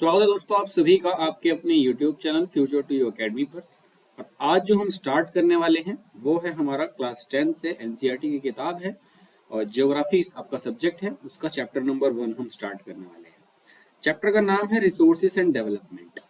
स्वागत है दोस्तों आप सभी का आपके अपने YouTube channel future to you academy पर। और आज जो हम स्टार्ट करने वाले हैं वो है हमारा क्लास 10 से एनसीईआरटी की किताब है और ज्योग्राफी आपका सब्जेक्ट है, उसका चैप्टर नंबर 1 हम स्टार्ट करने वाले हैं। चैप्टर का नाम है रिसोर्सेज एंड डेवलपमेंट।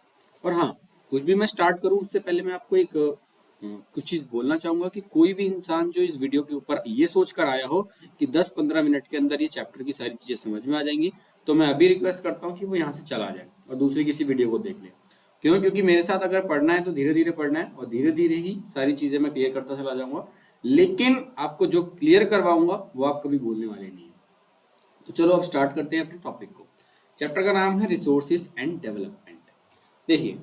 और हाँ, कुछ भी मैं स्टार्ट करूँ उससे पहले मैं आपको एक कुछ चीज़ बोलना चाहूँगा कि कोई भी इंसान जो इस वीडियो के ऊपर ये सोच कर आया हो कि 10-15 मिनट के अंदर ये चैप्टर की सारी चीज़ें समझ में आ जाएंगी, तो मैं अभी रिक्वेस्ट करता हूँ कि वो यहाँ से चला जाए और दूसरी किसी वीडियो को देख ले। क्यों? क्योंकि मेरे साथ अगर पढ़ना है तो धीरे धीरे पढ़ना है और धीरे धीरे ही सारी चीज़ें मैं क्लियर करता चला जाऊँगा, लेकिन आपको जो क्लियर करवाऊंगा वो आप कभी भूलने वाले नहीं हैं। तो चलो अब स्टार्ट करते हैं अपने टॉपिक को। चैप्टर का नाम है रिसोर्सेज एंड डेवलपमेंट। देखिए,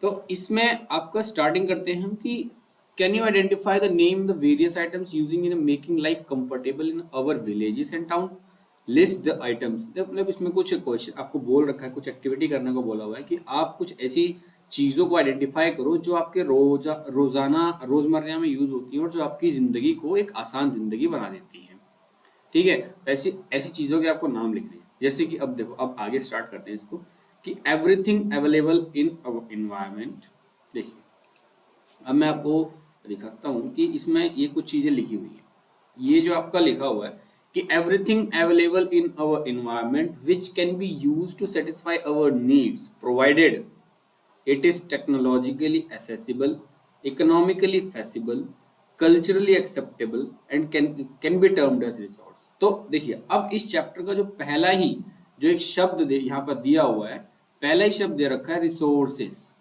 तो इसमें आपका स्टार्टिंग करते हैं हम कि can you identify the name the various items using in making life comfortable in our villages and town. List the items. मतलब इसमें कुछ क्वेश्चन आपको बोल रखा है, कुछ एक्टिविटी करने को बोला हुआ है कि आप कुछ ऐसी चीज़ों को आइडेंटिफाई करो जो आपके रोजाना रोजमर्रा में यूज होती हैं और जो आपकी जिंदगी को एक आसान जिंदगी बना देती हैं। ठीक है, ऐसी ऐसी चीज़ों के आपको नाम लिखने हैं। जैसे कि अब देखो, अब आगे स्टार्ट करते हैं इसको कि everything available in our environment. देखिए, अब मैं आपको दिखाता हूँ कि इसमें ये कुछ चीज़ें लिखी हुई हैं। ये जो आपका लिखा हुआ है कि everything available in our environment which can be use to satisfy our needs provided it is technologically accessible, economically feasible, culturally acceptable and can be termed as resource। तो देखिए, अब इस चैप्टर का जो पहला ही जो एक शब्द यहाँ पर दिया हुआ है, पहला ही शब्द दे रखा है रिसोर्सेस।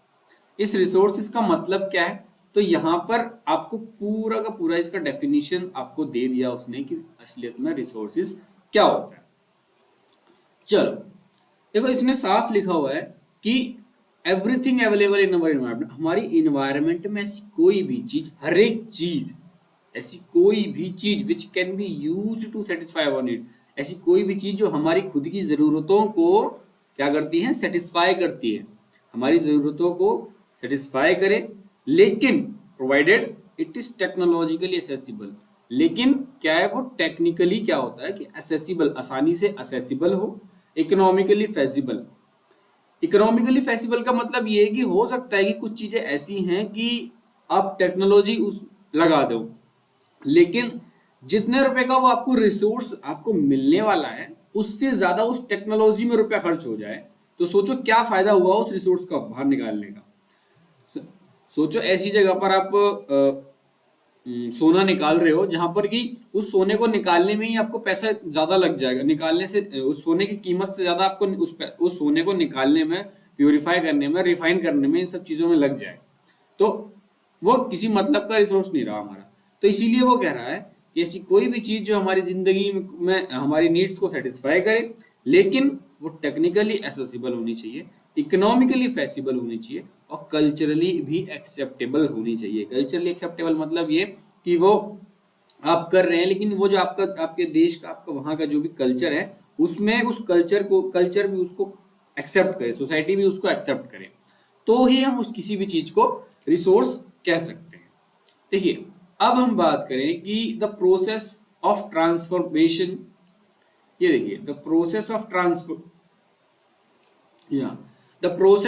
इस रिसोर्सेस का मतलब क्या है? तो यहाँ पर आपको पूरा का पूरा इसका डेफिनेशन आपको दे दिया उसने कि असलियत में रिसोर्सेस क्या होता है। चलो देखो, इसने साफ लिखा हुआ है कि everything available in our environment. हमारी इन्वायरमेंट में ऐसी कोई भी चीज, हर एक चीज, ऐसी कोई भी चीज which can be use to satisfy our need, ऐसी कोई भी चीज जो हमारी खुद की जरूरतों को क्या करती है? सेटिस्फाई करती है, हमारी जरूरतों को सेटिस्फाई करे, लेकिन provided it is technologically accessible. लेकिन क्या है वो? टेक्निकली क्या होता है कि एसेसिबल, आसानी से एसेसिबल हो। Economically feasible. इकोनॉमिकली फेसिबल का मतलब ये है कि हो सकता है कि कुछ चीजें ऐसी हैं कि आप टेक्नोलॉजी उस लगा दो, लेकिन जितने रुपए का वो आपको रिसोर्स आपको मिलने वाला है उससे ज्यादा उस टेक्नोलॉजी में रुपया खर्च हो जाए, तो सोचो क्या फायदा हुआ उस रिसोर्स का बाहर निकालने का। सोचो ऐसी जगह पर आप सोना निकाल रहे हो जहां पर कि उस सोने को निकालने में ही आपको पैसा ज्यादा लग जाएगा, निकालने से उस सोने की कीमत से ज्यादा आपको उस सोने को निकालने में, प्यूरिफाई करने में, रिफाइन करने में, इन सब चीजों में लग जाए, तो वो किसी मतलब का रिसोर्स नहीं रहा हमारा। तो इसीलिए वो कह रहा है कि ऐसी कोई भी चीज जो हमारी जिंदगी में हमारी नीड्स को सेटिस्फाई करे, लेकिन वो टेक्निकली एसेसिबल होनी चाहिए, इकोनॉमिकली फेसिबल होनी चाहिए और कल्चरली भी एक्सेप्टेबल होनी चाहिए। कल्चरली एक्सेप्टेबल मतलब ये कि वो आप कर रहे हैं, लेकिन वो जो आपका, आपके देश का, आपका वहाँ का जो भी कल्चर है, उसमें उस कल्चर भी उसको एक्सेप्ट करे, सोसाइटी भी उसको एक्सेप्ट करे, तो ही हम उस किसी भी चीज को रिसोर्स कह सकते हैं। देखिए, अब हम बात करें कि द प्रोसेस ऑफ ट्रांसफॉर्मेशन। ये देखिए, the process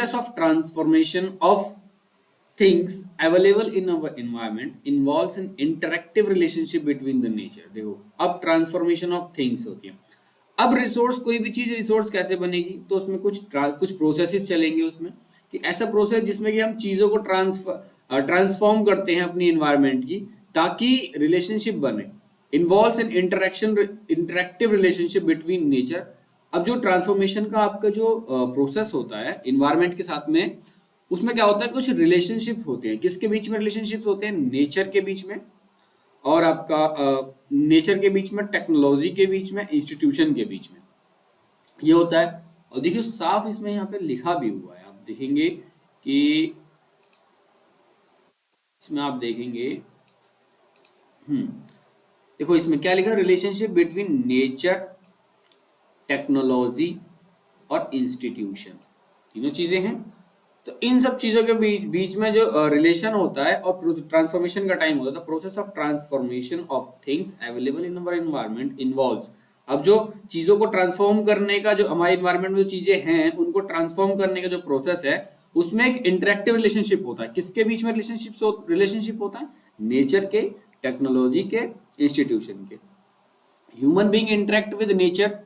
of transformation of things available in our environment involves an interactive relationship between the nature। देखो, अब ट्रांसफॉर्मेशन ऑफ थिंग्स होती है। अब रिसोर्स, कोई भी चीज रिसोर्स कैसे बनेगी? तो उसमें कुछ प्रोसेसेस चलेंगे उसमें, कि ऐसा प्रोसेस जिसमें कि हम चीजों को ट्रांसफॉर्म करते हैं अपनी एनवायरनमेंट की, ताकि रिलेशनशिप बने। Involves N interactive relationship between nature. अब जो ट्रांसफॉर्मेशन का आपका जो प्रोसेस होता है इन्वायरमेंट के साथ में, उसमें क्या होता है? कुछ रिलेशनशिप होते हैं। किसके बीच में रिलेशनशिप होते हैं? नेचर के बीच में, और आपका नेचर के बीच में, टेक्नोलॉजी के बीच में, इंस्टीट्यूशन के बीच में, ये होता है। और देखिए, साफ इसमें यहाँ पे लिखा भी हुआ है, आप देखेंगे कि इसमें आप देखेंगे, देखो इसमें क्या लिखा? रिलेशनशिप बिटवीन नेचर, टेक्नोलॉजी और इंस्टीट्यूशन, तीनों चीजें हैं। तो इन सब चीजों के बीच में जो रिलेशन होता है और ट्रांसफॉर्मेशन का टाइम होता है, the process of transformation of things available in our environment involves. अब जो चीजों को ट्रांसफॉर्म करने का, जो हमारे इन्वायरमेंट में जो चीजें हैं उनको ट्रांसफॉर्म करने का जो प्रोसेस है, उसमें एक इंटरेक्टिव रिलेशनशिप होता है। किसके बीच में रिलेशनशिप होता है? नेचर के, टेक्नोलॉजी के, इंस्टीट्यूशन के। Human being interact with nature.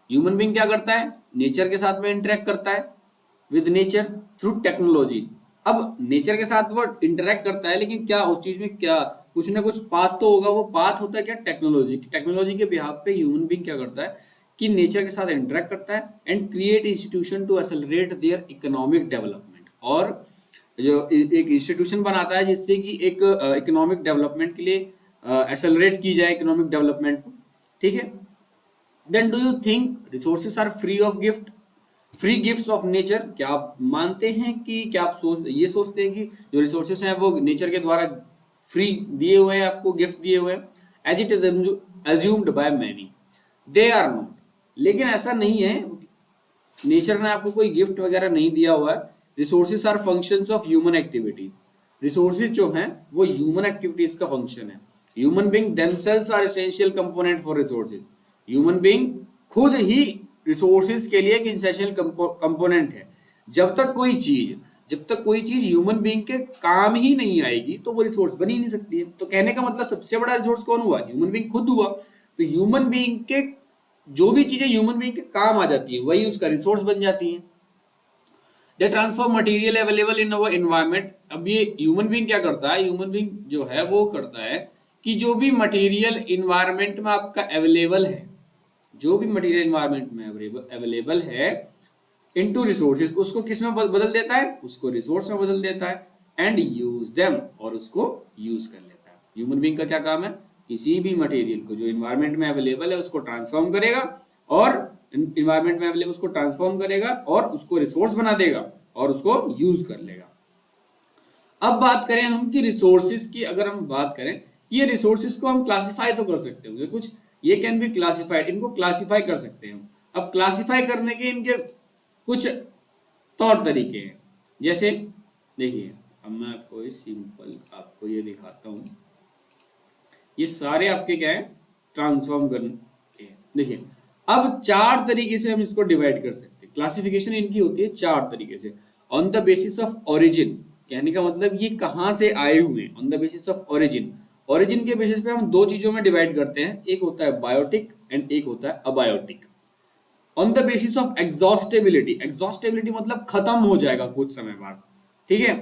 Human being क्या करता है? नेचर के साथ में इंटरेक्ट करता है विद नेचर थ्रू टेक्नोलॉजी। अब नेचर के साथ वो इंटरेक्ट करता है, लेकिन क्या उस चीज में क्या कुछ ना कुछ पाथ तो होगा। वो पाथ होता है क्या? टेक्नोलॉजी। टेक्नोलॉजी के बिहाफ पे ह्यूमन बीइंग क्या करता है कि नेचर के साथ इंटरेक्ट करता है and create institution to accelerate their economic development. और जो एक इंस्टीट्यूशन बनाता है जिससे कि एक इकोनॉमिक डेवलपमेंट के लिए एक्सेलरेट की जाए इकोनॉमिक डेवलपमेंट को। ठीक है। Then do you think resources are free of gift, free gifts of nature? क्या आप मानते हैं कि, क्या आप सोचते हैं कि जो रिसोर्सेस हैं वो नेचर के द्वारा फ्री दिए हुए हैं, आपको गिफ्ट दिए हुए हैं? As it is assumed by many, they are not. लेकिन ऐसा नहीं है, नेचर ने आपको कोई गिफ्ट वगैरह नहीं दिया हुआ है। Resources are functions of human activities. Resources जो हैं वो ह्यूमन एक्टिविटीज का फंक्शन है। Human being themselves are essential component for resources. Human being खुद ही रिसोर्सेज के लिए एक एसेंशियल कंपोनेंट है। जब तक कोई चीज ह्यूमन बीइंग के काम ही नहीं आएगी तो वो रिसोर्स बन ही नहीं सकती है। तो कहने का मतलब सबसे बड़ा रिसोर्स कौन हुआ? ह्यूमन बीइंग खुद हुआ। तो ह्यूमन बीइंग के जो भी चीजें ह्यूमन बीइंग के काम आ जाती है वही उसका रिसोर्स बन जाती है। They transform material available in our environment. अब ये ह्यूमन बीइंग क्या करता है? ह्यूमन बीइंग जो है वो करता है कि जो भी मटेरियल इन्वायरमेंट में आपका अवेलेबल है, जो भी मटेरियल इन्वायरमेंट में अवेलेबल है इनटू रिसोर्सेज, उसको किस में बदल देता है? उसको रिसोर्स में बदल देता है एंड यूज देम, और उसको यूज कर लेता है। ह्यूमन बीइंग का क्या काम है? किसी भी मटेरियल को जो इन्वायरमेंट में अवेलेबल है उसको ट्रांसफॉर्म करेगा, और इन्वायरमेंट में अवेलेबल उसको ट्रांसफॉर्म करेगा और उसको रिसोर्स बना देगा और उसको यूज कर लेगा। अब बात करें हम कि रिसोर्सेज की, अगर हम बात करें, ये रिसोर्सेज को हम क्लासिफाई तो कर सकते होंगे कुछ, ये कैन बी क्लासिफाइड, इनको क्लासिफाई कर सकते हैं। अब क्लासिफाई करने के इनके कुछ तौर तरीके हैं। जैसे देखिए, अब मैं आपको सिंपल आपको ये दिखाता हूं। ये सारे आपके क्या है? ट्रांसफॉर्म करने। देखिए, अब चार तरीके से हम इसको डिवाइड कर सकते हैं। क्लासिफिकेशन इनकी होती है चार तरीके से। On the basis of origin, कहने का मतलब ये कहां से आए हुए हैं। On the basis of origin, origin के बेसिस पे हम दो चीजों में डिवाइड करते हैं, एक होता है बायोटिक एंड एक होता है abiotic. On the basis of exhaustability, exhaustability मतलब खत्म हो जाएगा कुछ समय बाद। ठीक है।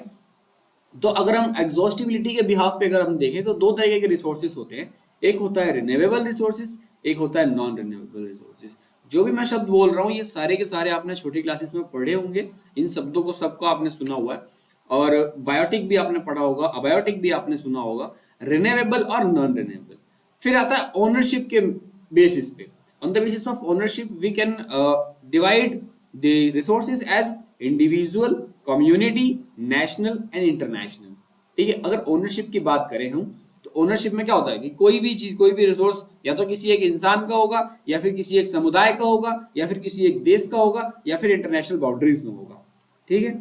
तो अगर हम एग्जॉस्टिबिलिटी के बिहाफ पे अगर हम देखें तो दो तरीके के रिसोर्सेज होते हैं, एक होता है रिन्यूएबल रिसोर्सेज, एक होता है नॉन रिन्यूएबल रिसोर्सेज। जो भी मैं शब्द बोल रहा हूँ ये सारे के सारे आपने छोटी क्लासेस में पढ़े होंगे, इन शब्दों को सबको आपने सुना हुआ है। और बायोटिक भी आपने पढ़ा होगा, अबायोटिक भी आपने सुना होगा, रिन्यूएबल और नॉन रिन्यूएबल। फिर आता है ओनरशिप के बेसिस पे। On the basis of ownership we can divide the resources as individual, community, national and international. ठीक है। अगर ओनरशिप की बात करें हम, तो ओनरशिप में क्या होता है कि कोई भी चीज, कोई भी रिसोर्स या तो किसी एक इंसान का होगा, या फिर किसी एक समुदाय का होगा, या फिर किसी एक देश का होगा, या फिर इंटरनेशनल बाउंड्रीज में होगा। ठीक है।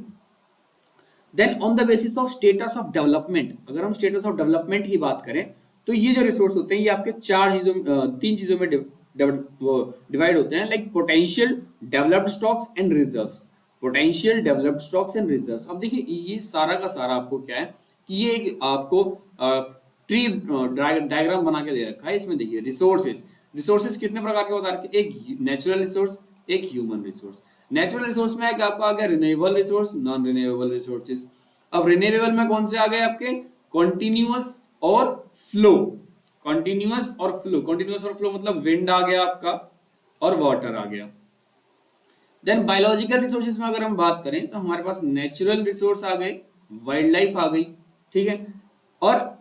Then on the basis of status of development, अगर हम स्टेटस ऑफ डेवलपमेंट की बात करें तो ये जो रिसोर्स होते हैं ये आपके तीन चीजों में डिवाइड होते हैं, like potential, developed stocks and reserves. Potential, developed stocks and reserves. अब देखिए ये सारा का सारा आपको क्या है कि ये एक आपको ट्री डायग्राम बना के दे रखा है। इसमें देखिए रिसोर्सेज, रिसोर्सेज कितने प्रकार के होता है? एक नेचुरल रिसोर्स, एक ह्यूमन रिसोर्स। नेचुरल रिसोर्स में आपका आ गया renewable resource, non renewable resources. अब रिन्यूएबल में कौन से आ गए आपके? कॉन्टिन्यूअस और फ्लो। कॉन्टिन्यूअस और फ्लो, कॉन्टिन्यूअस और फ्लो मतलब विंड आ गया आपका और वाटर आ गया। देन बायोलॉजिकल रिसोर्सेज में अगर हम बात करें तो हमारे पास नेचुरल रिसोर्स आ गए, वाइल्ड लाइफ आ गई। ठीक है। और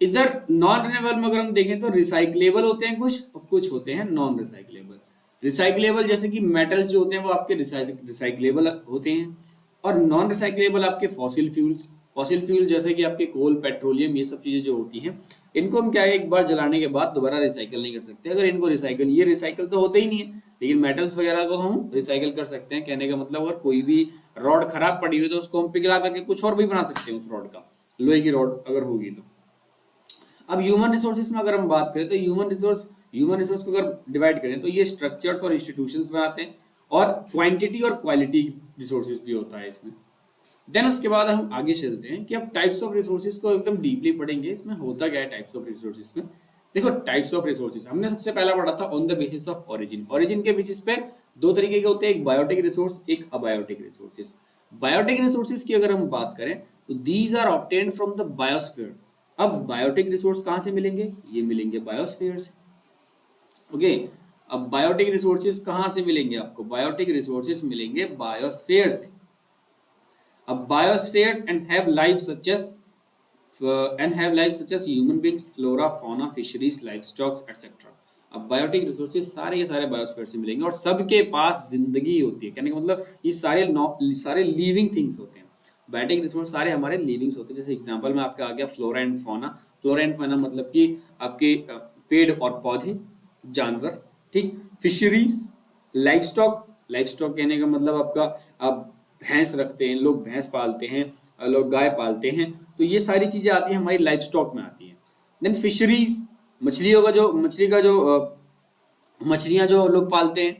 इधर नॉन रिन्यूएबल में अगर हम देखें तो रिसाइक्लेबल होते हैं कुछ, और कुछ होते हैं नॉन रिसाइक्लेबल। रिसाइक्लेबल जैसे कि मेटल्स जो होते हैं वो आपके रिसाइक्लेबल होते हैं, और नॉन रिसाइक्लेबल आपके फॉसिल फ्यूल्स। फॉसिल फ्यूल जैसे कि आपके कोल, पेट्रोलियम, ये सब चीजें जो होती हैं इनको हम क्या है, एक बार जलाने के बाद दोबारा रिसाइकल नहीं कर सकते। अगर इनको रिसाइकल, ये रिसाइकल तो होते ही नहीं है, लेकिन मेटल्स वगैरह को हम रिसाइकल कर सकते हैं। कहने का मतलब अगर कोई भी रॉड खराब पड़ी हुई तो उसको हम पिघला करके कुछ और भी बना सकते हैं उस रॉड का, लोहे की रॉड अगर होगी तो। अब ह्यूमन रिसोर्सेज में अगर हम बात करें तो ह्यूमन रिसोर्स को अगर डिवाइड करें तो ये स्ट्रक्चर्स और इंस्टीट्यूशंस बनाते हैं, और क्वांटिटी और क्वालिटी रिसोर्सेज भी होता है इसमें। देन उसके बाद हम आगे चलते हैं कि अब टाइप्स ऑफ रिसोर्सेज को एकदम डीपली पढ़ेंगे, इसमें होता क्या है टाइप्स ऑफ रिसोर्सेज में। देखो टाइप्स ऑफ रिसोर्सेज हमने सबसे पहला पढ़ा था on the basis of origin. Origin के बेसिस पे दो तरीके के होते हैं, एक बायोटिक रिसोर्स, एक अबायोटिक रिसोर्सेज। बायोटिक रिसोर्सेज की अगर हम बात करें तो these are obtained from the biosphere. अब बायोटिक रिसोर्स कहाँ से मिलेंगे, ये मिलेंगे बायोस्फीयर से। ओके, अब बायोटिक रिसोर्सेज कहाँ से मिलेंगे आपको, बायोटिक रिसोर्सेज मिलेंगे बायोस्फीयर से। अब biosphere and have lives such as human beings, flora, fauna, fisheries, livestock, etc. अब बायोटिक रिसोर्सेज सारे के सारे बायोस्फीयर से मिलेंगे और सबके पास जिंदगी होती है। कहने का मतलब ये सारे लिविंग थिंग्स होते हैं। बायोटिक रिसोर्स सारे हमारे लिविंग्स होते हैं। जैसे एग्जांपल में आपका आ गया flora and fauna. Flora and fauna मतलब कि आपके पेड़ और पौधे, जानवर, ठीक। फिशरीज, लाइवस्टॉक, लाइवस्टॉक कहने का मतलब आपका आप भैंस रखते हैं, लोग भैंस पालते हैं, लोग गाय पालते हैं, तो ये सारी चीजें आती हैं हमारी लाइफ स्टॉक में आती हैं। देन फिशरीज, मछलियां जो लोग पालते हैं,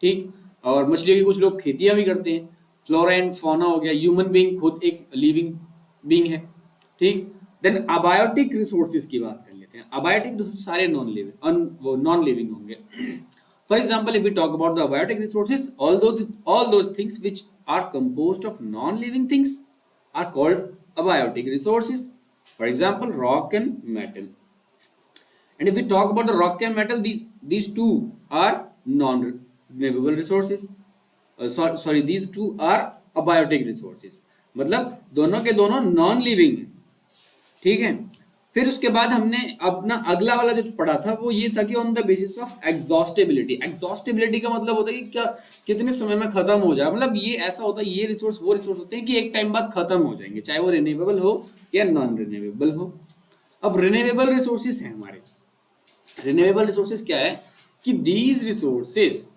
ठीक, और मछलियों की कुछ लोग खेतियां भी करते हैं। फ्लोरा एंड फौना हो गया, ह्यूमन बीइंग खुद एक लिविंग बीइंग है, ठीक। देन अबायोटिक रिसोर्सेज की बात कर लेते हैं। अबायोटिक रिसोर्सेज सारे नॉन लिविंग होंगे। For example, if we talk about the abiotic resources, all those things which are composed of non-living things are called abiotic resources. For example, rock and metal. And if we talk about the rock and metal, these two are non-renewable resources. Sorry, these two are abiotic resources. मतलब दोनों के दोनों non living है, ठीक है। फिर उसके बाद हमने अपना अगला वाला जो पढ़ा था वो ये था कि on the basis of exhaustability. एग्जॉस्टेबिलिटी का मतलब होता है कि क्या कितने समय में खत्म हो जाए, मतलब ये ऐसा होता है, ये रिसोर्स वो रिसोर्स होते हैं कि एक टाइम बाद खत्म हो जाएंगे, चाहे वो रिन्यूएबल हो या नॉन रिन्यूएबल हो। अब रिन्यूएबल रिसोर्सेज है हमारे। रिन्यूएबल रिसोर्सेज क्या है कि दीज रिसोर्सेज,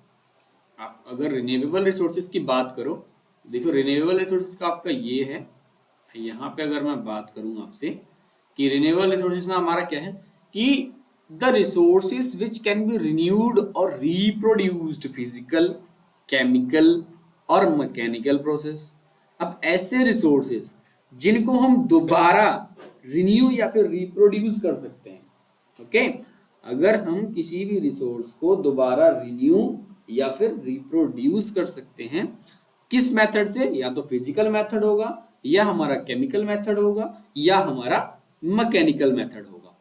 आप अगर रिन्यूएबल रिसोर्सेज की बात करो, देखो रिन्यूएबल रिसोर्सेज का आपका ये है, यहाँ पे अगर मैं बात करूं आपसे कि रिन्यूएबल रिसोर्सेज में हमारा क्या है कि the resources which can B renewed और रिप्रोड्यूस्ड फिजिकल, केमिकल और मैकेनिकल प्रोसेस। अब ऐसे रिसोर्सेज जिनको हम दोबारा रिन्यू या फिर रिप्रोड्यूस कर सकते हैं, ओके। अगर हम किसी भी रिसोर्स को दोबारा रिन्यू या फिर रिप्रोड्यूस कर सकते हैं, किस मेथड से, या तो फिजिकल मेथड होगा, या हमारा केमिकल मेथड होगा, या हमारा मैकेनिकल मेथड होगा।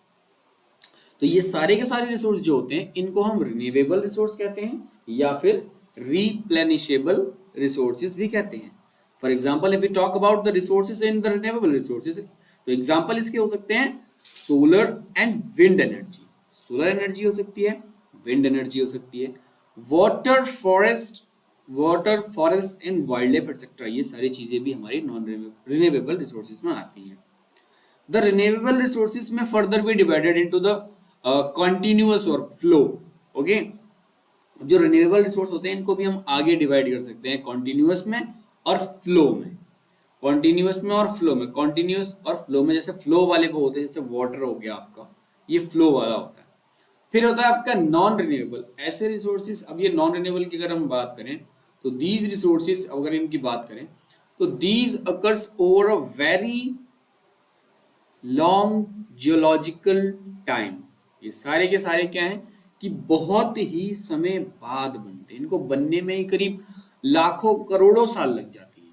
तो ये सारे के सारे रिसोर्स जो होते हैं इनको हम रिन्यूएबल रिसोर्स कहते हैं या फिर रिप्लेनिशेबल रिसोर्सेज भी कहते हैं। For example, if we talk about the resources in the renewable resources, तो एग्जांपल इसके हो सकते हैं solar and wind energy. Solar energy हो सकती है, विंड एनर्जी हो सकती है, water forest and wildlife etcetera. ये सारी चीजें भी हमारी नॉन रिन्यूएबल रिसोर्सेज में आती हैं। The renewable resources may further be divided into the continuous और flow, okay? जो renewable resource होते हैं इनको भी हम आगे डिवाइड कर सकते हैं continuous में और flow में। continuous में और flow में, continuous और flow में जैसे flow वाले वो होते हैं, जैसे water हो गया आपका, ये flow वाला होता है। फिर होता है आपका नॉन रिन्यूएबल। ऐसे रिसोर्सेज, अब ये नॉन रिन्यूएबल की अगर हम बात करें तो दीज रिसोर्सेज अगर इनकी बात करें तो these occurs over a very long geological time. ये सारे के सारे क्या हैं कि बहुत ही समय बाद बनते हैं, इनको बनने में ही करीब लाखों करोड़ों साल लग जाती है।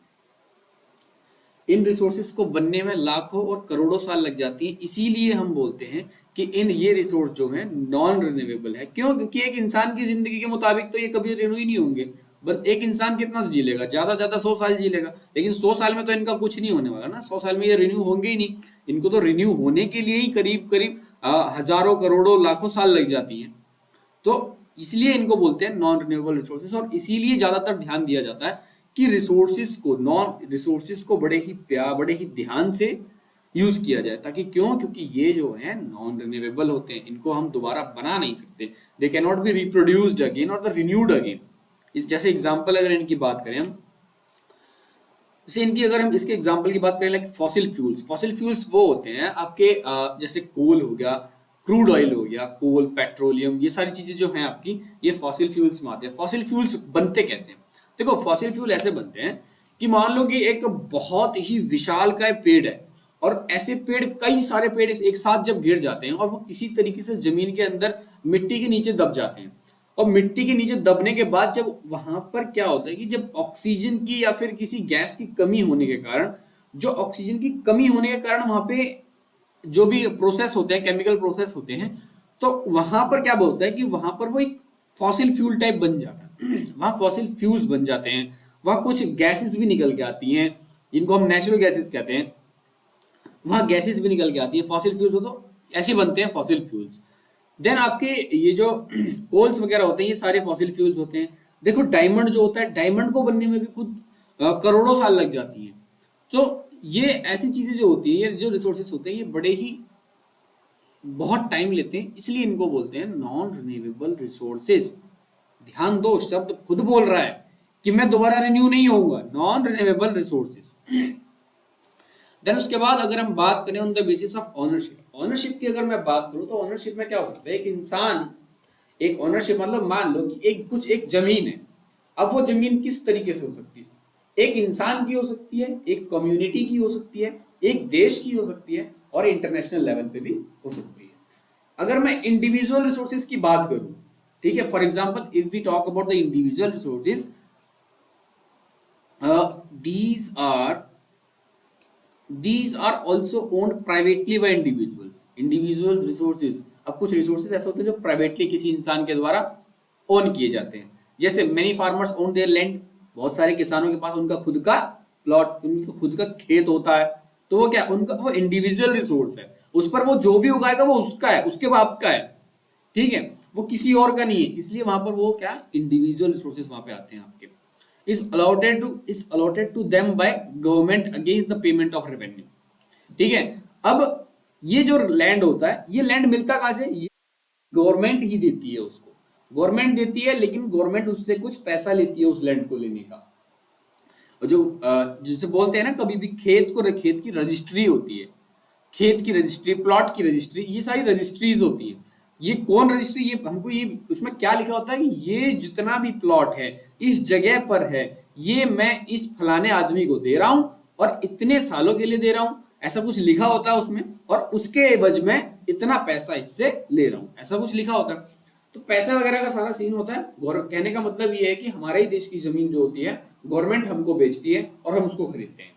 इन रिसोर्सेज को बनने में लाखों और करोड़ों साल लग जाती है, इसीलिए हम बोलते हैं कि इन ये रिसोर्स जो हैं नॉन रिन्यूएबल है। क्यों? क्योंकि एक इंसान की जिंदगी के मुताबिक तो ये कभी रिन्यू ही नहीं होंगे। बट एक इंसान कितना जी लेगा, ज्यादा ज्यादा 100 साल जी लेगा, लेकिन 100 साल में तो इनका कुछ नहीं होने वाला ना, 100 साल में ये रिन्यू होंगे ही नहीं। इनको तो रिन्यू होने के लिए ही करीब करीब हजारों करोड़ों लाखों साल लग जाती हैं। तो इसलिए इनको बोलते हैं नॉन रिन्यूएबल रिसोर्सेज, और इसीलिए ज्यादातर ध्यान दिया जाता है कि रिसोर्सेज को बड़े ही ध्यान से यूज किया जाए। ताकि क्यों? क्योंकि ये जो है नॉन रिन्यूएबल होते हैं, इनको हम दोबारा बना नहीं सकते। They can not be reproduced again और द रिन्यूड अगेन। इस जैसे एग्जांपल अगर इनकी बात करें हम, जैसे इनकी अगर हम इसके एग्जांपल की बात करें लाइक फॉसिल फ्यूल्स वो होते हैं आपके जैसे कोल हो गया, क्रूड ऑयल हो गया, कोल, पेट्रोलियम, ये सारी चीजें जो हैं आपकी, ये फॉसिल फ्यूल्स में आते हैं। फॉसिल फ्यूल्स बनते कैसे हैं? देखो, फॉसिल फ्यूल ऐसे बनते हैं कि मान लो कि एक बहुत ही विशालकाय पेड़ है, और ऐसे पेड़, कई सारे पेड़ एक साथ जब गिर जाते हैं और वो किसी तरीके से जमीन के अंदर मिट्टी के नीचे दब जाते हैं, और मिट्टी के नीचे दबने के बाद जब वहां पर क्या होता है कि जब ऑक्सीजन की या फिर किसी गैस की कमी होने के कारण, जो ऑक्सीजन की कमी होने के कारण वहां पे जो भी प्रोसेस होते हैं, केमिकल प्रोसेस होते हैं, तो वहां पर क्या बोलता है कि वहां पर वो एक फॉसिल फ्यूल टाइप बन जाता है। वहां फॉसिल फ्यूल्स बन जाते हैं, वहां कुछ गैसेस भी निकल के आती हैं, जिनको हम नेचुरल गैसेस कहते हैं। वहां गैसेस भी निकल के आती है, फॉसिल फ्यूल्स हो तो ऐसे बनते हैं फॉसिल फ्यूल्स। देन आपके ये जो कोल्स वगैरह होते हैं, ये सारे फॉसिल फ्यूल्स होते हैं। देखो, डायमंड जो होता है, डायमंड को बनने में भी खुद करोड़ों साल लग जाती हैं। तो ये ऐसी चीजें जो होती है, ये जो रिसोर्सेस होते हैं, ये बड़े ही बहुत टाइम लेते हैं, इसलिए इनको बोलते हैं नॉन रिन्यूएबल रिसोर्सेज। ध्यान दो, शब्द खुद बोल रहा है कि मैं दोबारा रिन्यू नहीं होऊंगा, नॉन रिन्यूएबल रिसोर्सेज। देन उसके बाद अगर हम बात करें on the basis of ownership, ownership की अगर मैं बात करूं तो ओनरशिप में क्या हो सकता है, एक इंसान, एक ओनरशिप मतलब मान लो कि एक जमीन है। अब वो जमीन किस तरीके से हो सकती है? एक इंसान की हो सकती है, एक कम्युनिटी की हो सकती है, एक देश की हो सकती है, और इंटरनेशनल लेवल पे भी हो सकती है। अगर मैं इंडिविजुअल रिसोर्सेज की बात करूं, ठीक है, for example if we talk about the individual resources, these are also owned privately by individual resources। अब कुछ रिसोर्सेज ऐसे होते हैं जो प्राइवेटली किसी इंसान के द्वारा ओन किए जाते हैं, जैसे many farmers own there land. बहुत सारे किसानों के पास उनका खुद का प्लॉट, उनका खुद का खेत होता है, तो वो क्या, उनका वो इंडिविजुअल रिसोर्स है, उस पर वो जो भी उगाएगा वो उसका है, उसके बाप का है, ठीक है, वो किसी और का नहीं है। इसलिए वहां पर वो क्या, इंडिविजुअल रिसोर्सेज वहां पे आते हैं आपके। is allotted to them by government against the payment of revenue। ठीक है। अब ये जो लैंड होता है, ये लैंड मिलता कहां से? ये गवर्नमेंट ही देती है उसको, गवर्नमेंट देती है, लेकिन गवर्नमेंट उससे कुछ पैसा लेती है उस लैंड को लेने का। और जो जिसे बोलते हैं ना, कभी भी खेत की रजिस्ट्री होती है, खेत की रजिस्ट्री, प्लॉट की रजिस्ट्री, ये सारी रजिस्ट्रीज होती है। ये कौन रजिस्ट्री, ये हमको, ये उसमें क्या लिखा होता है कि ये जितना भी प्लॉट है इस जगह पर है, ये मैं इस फलाने आदमी को दे रहा हूं और इतने सालों के लिए दे रहा हूं, ऐसा कुछ लिखा होता है उसमें, और उसके एवज में इतना पैसा इससे ले रहा हूं, ऐसा कुछ लिखा होता है। तो पैसा वगैरह का सारा सीन होता है। कहने का मतलब ये है कि हमारे ही देश की जमीन जो होती है, गवर्नमेंट हमको बेचती है और हम उसको खरीदते हैं।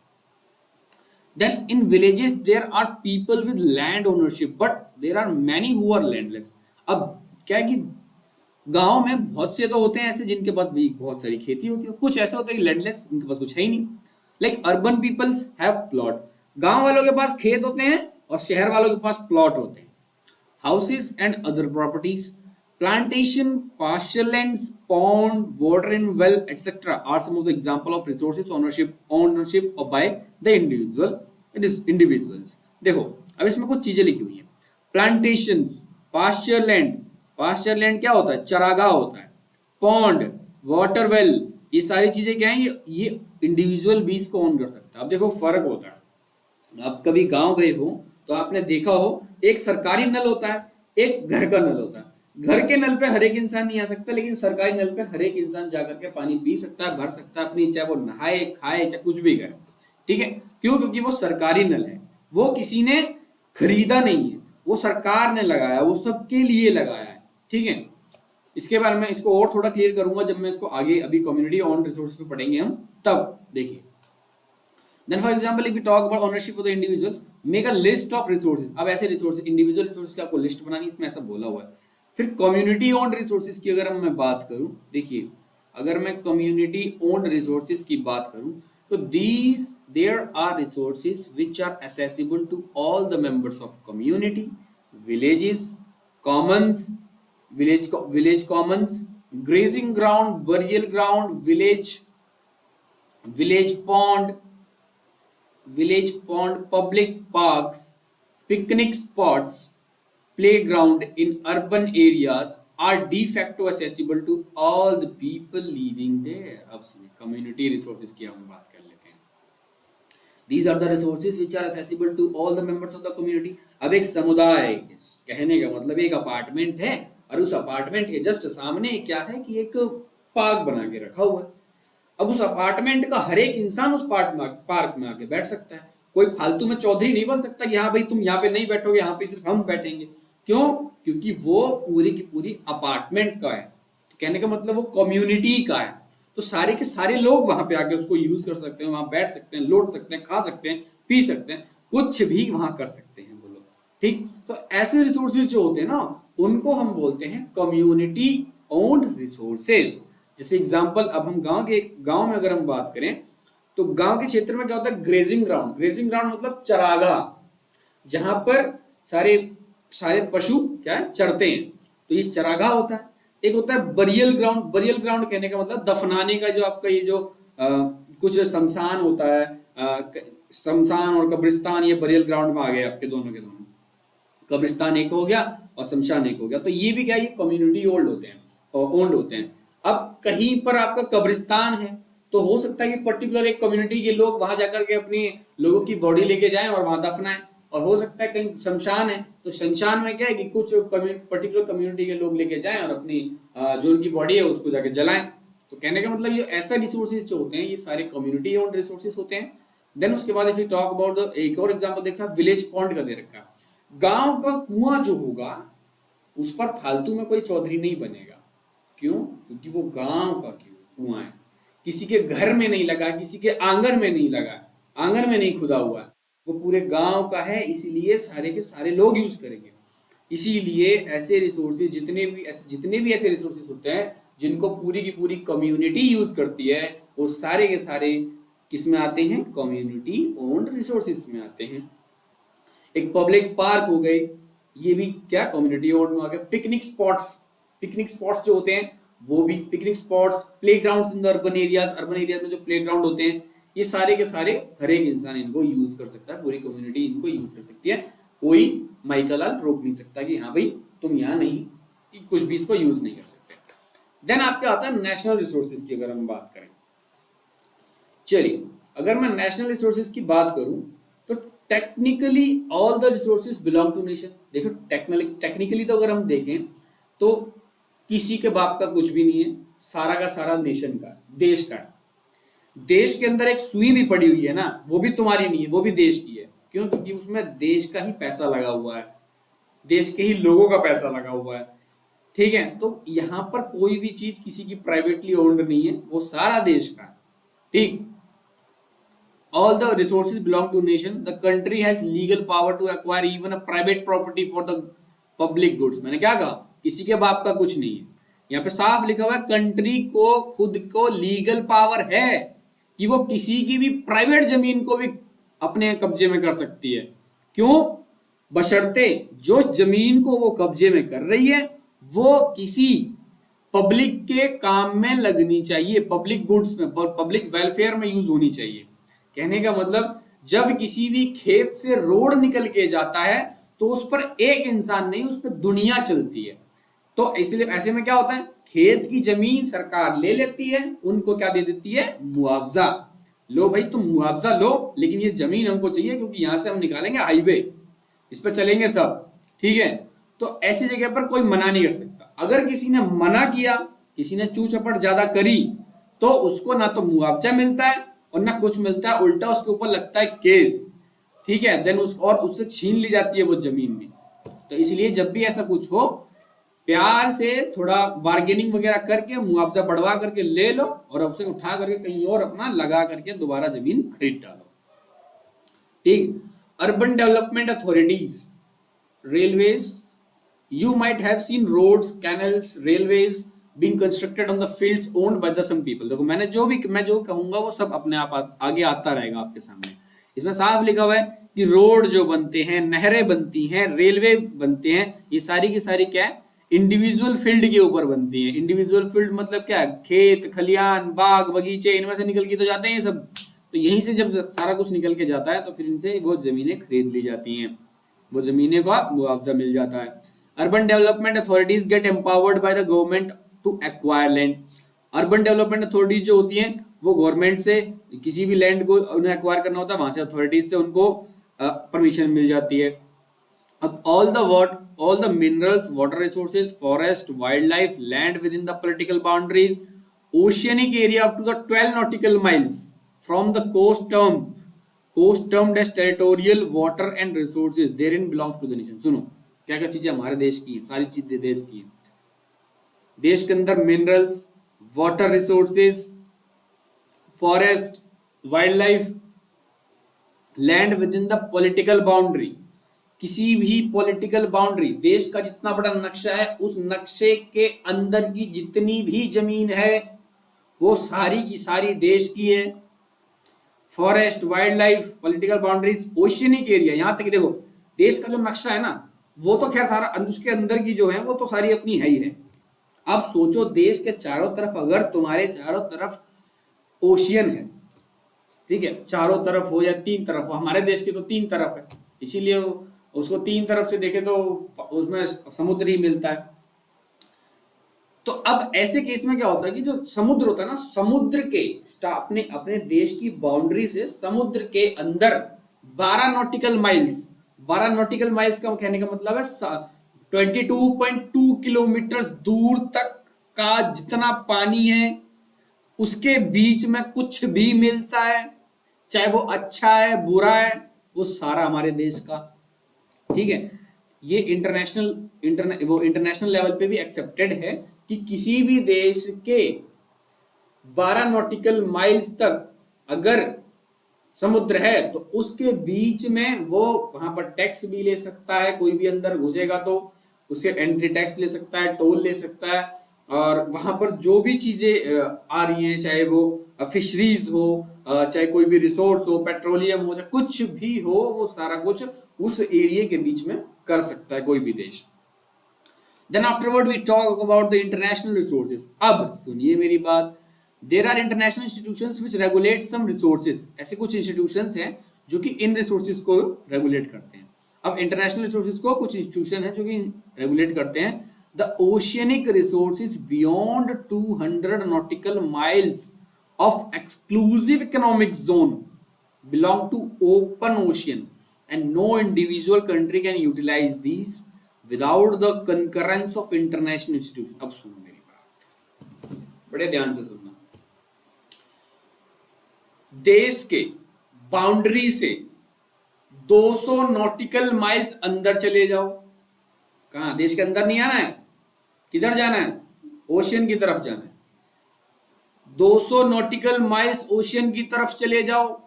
Then in villages there are people with land ownership, but there are many who are landless। अब क्या है कि गांव में बहुत से तो होते हैं ऐसे जिनके पास भी बहुत सारी खेती होती है, कुछ ऐसे होते हैं कि लैंडलेस, उनके पास कुछ है ही नहीं। Like urban peoples have plot, गांव वालों के पास खेत होते हैं और शहर वालों के पास प्लॉट होते हैं। houses and other properties, plantation, pasturelands, pond, water in well, etc. are some of the example of resources ownership by the individual, it is individuals। देखो, अब इसमें कुछ चीजें लिखी हुई हैं। प्लांटेशन, पास्चर लैंड क्या होता है? चरागाह होता है। पॉन्ड, वाटर वेल, ये सारी चीजें क्या है, ये इंडिविजुअल भी इसको ओन कर सकता है। अब देखो फर्क होता है, आप कभी गांव गए हो तो आपने देखा हो, एक सरकारी नल होता है, एक घर का नल होता है। घर के नल पे हर एक इंसान नहीं आ सकता, लेकिन सरकारी नल पे हर एक इंसान जाकर के पानी पी सकता है, भर सकता है अपनी, चाहे वो नहाए, खाए, चाहे कुछ भी करे। ठीक है, क्यों? क्योंकि वो सरकारी नल है, वो किसी ने खरीदा नहीं है, वो सरकार ने लगाया, वो सबके लिए लगाया है। ठीक है, इसके बारे में इसको और थोड़ा क्लियर करूंगा जब मैं इसको आगे, अभी कम्युनिटी ऑन रिसोर्स पे पढ़ेंगे हम, तब देखिए। Then for example if we talk about ownership of the individuals, make a list of resources। अब ऐसे रिसोर्सेज, इंडिविजुअल रिसोर्सेज की आपको लिस्ट बनानी, इसमें ऐसा बोला हुआ है। फिर कम्युनिटी ओन्ड रिसोर्सेज की अगर मैं बात करूं, देखिए, अगर मैं कम्युनिटी ओन्ड रिसोर्सेज की बात करूं तो these there are resources which are accessible to all the members of community, villages, commons, village commons, grazing ground, burial ground, village pond, public parks, picnic spots, playground in urban areas are de facto accessible to all the people living there। अब सुनिए, community resources की हम बात कर लेते हैं। These are the resources which are accessible to all the members of the community. अब एक समुदाय, कहने का मतलब एक अपार्टमेंट है और उस अपार्टमेंट के जस्ट सामने क्या है कि एक पार्क बना के रखा हुआ है। अब उस अपार्टमेंट का हर एक इंसान उस पार्क में आके बैठ सकता है। कोई फालतू में चौधरी नहीं बन सकता कि हाँ भाई तुम यहाँ पे नहीं बैठोगे, यहाँ पे सिर्फ हम बैठेंगे। क्यों? क्योंकि वो पूरी की पूरी अपार्टमेंट का है। तो कहने का मतलब वो कम्युनिटी का है, तो सारे के सारे लोग वहां पे आके उसको यूज कर सकते हैं, वहां बैठ सकते हैं, लौट सकते हैं, खा सकते हैं, पी सकते हैं, कुछ भी वहां कर सकते हैं वो लोग। ठीक, तो ऐसे रिसोर्सेज जो होते हैं ना, उनको हम बोलते हैं कम्युनिटी ओन्ड रिसोर्सेज। जैसे एग्जांपल, अब हम गांव में अगर हम बात करें तो गांव के क्षेत्र में क्या होता है, ग्रेजिंग ग्राउंड। ग्रेजिंग ग्राउंड मतलब चरागाह, जहां पर सारे सारे पशु क्या है, चरते हैं, तो ये चरागाह होता है। एक होता है बरियल ग्राउंड। बरियल ग्राउंड कहने का मतलब दफनाने का, जो आपका ये जो कुछ शमशान होता है, शमशान और कब्रिस्तान, ये बरियल ग्राउंड में आ गए आपके दोनों के दोनों। कब्रिस्तान एक हो गया और शमशान एक हो गया, तो ये भी क्या है, ये कम्युनिटी ओल्ड होते हैं और ओन्ड होते हैं। अब कहीं पर आपका कब्रिस्तान है तो हो सकता है कि पर्टिकुलर एक कम्युनिटी के लोग वहां जाकर के अपनी लोगों की बॉडी लेके जाएं और वहां दफनाएं। और हो सकता है कहीं शमशान है तो शमशान में क्या है कि कुछ पर्टिकुलर कम्युनिटी के लोग लेके जाएं और अपनी जो उनकी बॉडी है उसको जाके जलाएं। तो कहने का मतलब ये ऐसे रिसोर्सेज जो होते हैं ये सारे कम्युनिटी ओन्ड रिसोर्सेज होते हैं। देन उसके बाद इफ यू टॉक अबाउट एक और एग्जांपल देखा, विलेज पॉन्ड का दे रखा। गांव का कुआं जो होगा उस पर फालतू में कोई चौधरी नहीं बनेगा। क्यों? क्योंकि वो गांव का कुआं है, किसी के घर में नहीं लगा, किसी के आंगन में नहीं लगा, आंगन में नहीं खुदा हुआ, वो पूरे गांव का है, इसीलिए सारे के सारे लोग यूज करेंगे। इसीलिए ऐसे रिसोर्सेज जितने भी ऐसे रिसोर्सेज होते हैं जिनको पूरी की पूरी कम्युनिटी यूज करती है, वो सारे के सारे किस में आते हैं, कम्युनिटी ओन्ड रिसोर्सेज में आते हैं। एक पब्लिक पार्क हो गए, ये भी क्या कम्युनिटी ओन्ड में आ गया। पिकनिक स्पॉट्स जो होते हैं वो भी picnic spots, playgrounds in the urban areas में जो प्लेग्राउंड होते हैं, ये सारे के सारे हर एक इंसान इनको यूज कर सकता है, पूरी कम्युनिटी इनको यूज कर सकती है। कोई माइकल लाल रोक नहीं सकता कि हाँ भाई तुम यहाँ नहीं, कुछ भी इसको यूज नहीं कर सकते। देन आपके आता है नेशनल रिसोर्सेज की अगर हम बात करें। चलिए, अगर मैं नेशनल रिसोर्सेज की बात करूं तो technically all the resources belong to nation. देखो टेक्निकली तो अगर हम देखें तो किसी के बाप का कुछ भी नहीं है, सारा का सारा नेशन का, देश का। देश के अंदर एक सुई भी पड़ी हुई है ना, वो भी तुम्हारी नहीं है, वो भी देश की है। क्यों? क्योंकि उसमें देश का ही पैसा लगा हुआ है, देश के ही लोगों का पैसा लगा हुआ है। ठीक है, तो यहां पर कोई भी चीज किसी की प्राइवेटली ओन्ड नहीं है, वो सारा देश का है। ठीक, all the resources belong to nation. The country has legal power to acquire even a private property for the public goods. मैंने क्या कहा, किसी के बाप का कुछ नहीं है। यहाँ पे साफ लिखा हुआ है कंट्री को खुद को लीगल पावर है कि वो किसी की भी प्राइवेट जमीन को भी अपने कब्जे में कर सकती है। क्यों? बशर्ते जो जमीन को वो कब्जे में कर रही है वो किसी पब्लिक के काम में लगनी चाहिए, पब्लिक गुड्स में, पब्लिक वेलफेयर में यूज होनी चाहिए। कहने का मतलब जब किसी भी खेत से रोड निकल के जाता है तो उस पर एक इंसान नहीं, उस पर दुनिया चलती है। तो इसलिए ऐसे में क्या होता है, खेत की जमीन सरकार ले लेती है, उनको क्या दे देती है, मुआवजा। लो भाई तुम मुआवजा लो, लेकिन ये जमीन हमको चाहिए क्योंकि यहां से हम निकालेंगे हाईवे, इस पर चलेंगे सब। ठीक है, तो ऐसी जगह पर कोई मना नहीं कर सकता। अगर किसी ने मना किया, किसी ने चू चपट ज्यादा करी, तो उसको ना तो मुआवजा मिलता है और ना कुछ मिलता है, उल्टा उसके ऊपर लगता है केस। ठीक है, देन उससे छीन ली जाती है वो जमीन भी। तो इसलिए जब भी ऐसा कुछ हो, प्यार से थोड़ा बार्गेनिंग वगैरह करके मुआवजा बढ़वा करके ले लो और अब से उठा करके कहीं और अपना लगा करके दोबारा जमीन खरीद डालो। ठीक, urban development authorities, railways, you might have seen roads, canals, railways being constructed on the fields owned by the some people. देखो मैं जो कहूंगा वो सब अपने आप आगे आता रहेगा आपके सामने। इसमें साफ लिखा हुआ है कि रोड जो बनते हैं, नहरें बनती हैं, रेलवे बनते हैं, ये सारी की सारी क्या है, इंडिविजुअल फील्ड के ऊपर बनती हैं। इंडिविजुअल फील्ड मतलब क्या है, खेत खलियान बाग बगीचे, इनमें से निकल के तो जाते हैं ये सब। तो यहीं से जब सारा कुछ निकल के जाता है तो फिर इनसे वो जमीनें खरीद ली जाती हैं, वो जमीनें का मुआवजा मिल जाता है। Urban development authorities get empowered by the government to acquire land. Urban development authorities जो होती हैं वो गवर्नमेंट से किसी भी लैंड को उन्हें एक्वायर करना होता है, वहां से अथॉरिटीज से उनको परमिशन मिल जाती है। अब all the minerals, water resources, forest, wildlife, land within the political boundaries, oceanic area up to the 12 nautical miles from the coast termed as territorial water and resources therein belongs to the nation। सुनो क्या क्या चीजें हमारे देश की, सारी चीजें देश की हैं। देश के अंदर minerals, water resources, forest, wild life, land with in the political boundary, किसी भी पॉलिटिकल बाउंड्री, देश का जितना बड़ा नक्शा है उस नक्शे के अंदर की जितनी भी जमीन है वो सारी की सारी देश की है। Forest, wild life, political boundaries, oceanic area, यहां तक कि देखो देश का जो नक्शा है ना वो तो खैर सारा उसके अंदर की जो है वो तो सारी अपनी है ही है। अब सोचो देश के चारों तरफ, अगर तुम्हारे चारों तरफ ओशियन है, ठीक है, चारों तरफ हो या तीन तरफ हो, हमारे देश की तो तीन तरफ है, इसीलिए उसको तीन तरफ से देखे तो उसमें समुद्र ही मिलता है। तो अब ऐसे केस में क्या होता है कि जो समुद्र होता है ना, समुद्र के अपने अपने देश की बाउंड्री से समुद्र के अंदर 12 नॉटिकल माइल्स, 12 नॉटिकल माइल्स का कहने का मतलब है 22.2 किलोमीटर दूर तक का जितना पानी है उसके बीच में कुछ भी मिलता है, चाहे वो अच्छा है बुरा है, वो सारा हमारे देश का, ठीक है। ये इंटरनेशनल लेवल पे भी एक्सेप्टेड है कि किसी भी देश के 12 नॉटिकल माइल्स तक अगर समुद्र है तो उसके बीच में वो वहां पर टैक्स भी ले सकता है, कोई भी अंदर घुसेगा तो उससे एंट्री टैक्स ले सकता है, टोल ले सकता है, और वहां पर जो भी चीजें आ रही हैं, चाहे वो फिशरीज हो, चाहे कोई भी रिसोर्स हो, पेट्रोलियम हो, चाहे कुछ भी हो, वो सारा कुछ उस एरिया के बीच में कर सकता है कोई भी देश। Then afterward we talk about the international resources. अब सुनिए मेरी बात, there are international institutions which regulate some resources, ऐसे कुछ इंस्टीट्यूशंस हैं जो कि इन रिसोर्सेज को रेगुलेट करते हैं। अब इंटरनेशनल रिसोर्सेज को कुछ इंस्टीट्यूशन है जो कि रेगुलेट करते हैं। The oceanic resources beyond 200 nautical miles of exclusive economic zone belong to open ocean and no individual country can utilize these without the concurrence of international institution। अब सुनो मेरी बात, बड़े ध्यान से सुनना। देश के बाउंड्री से 200 नॉटिकल माइल्स अंदर चले जाओ, कहां, देश के अंदर नहीं आना है, किधर जाना है, ओशियन की तरफ जाना है। 200 नॉटिकल माइल्स ओशियन की तरफ चले जाओ।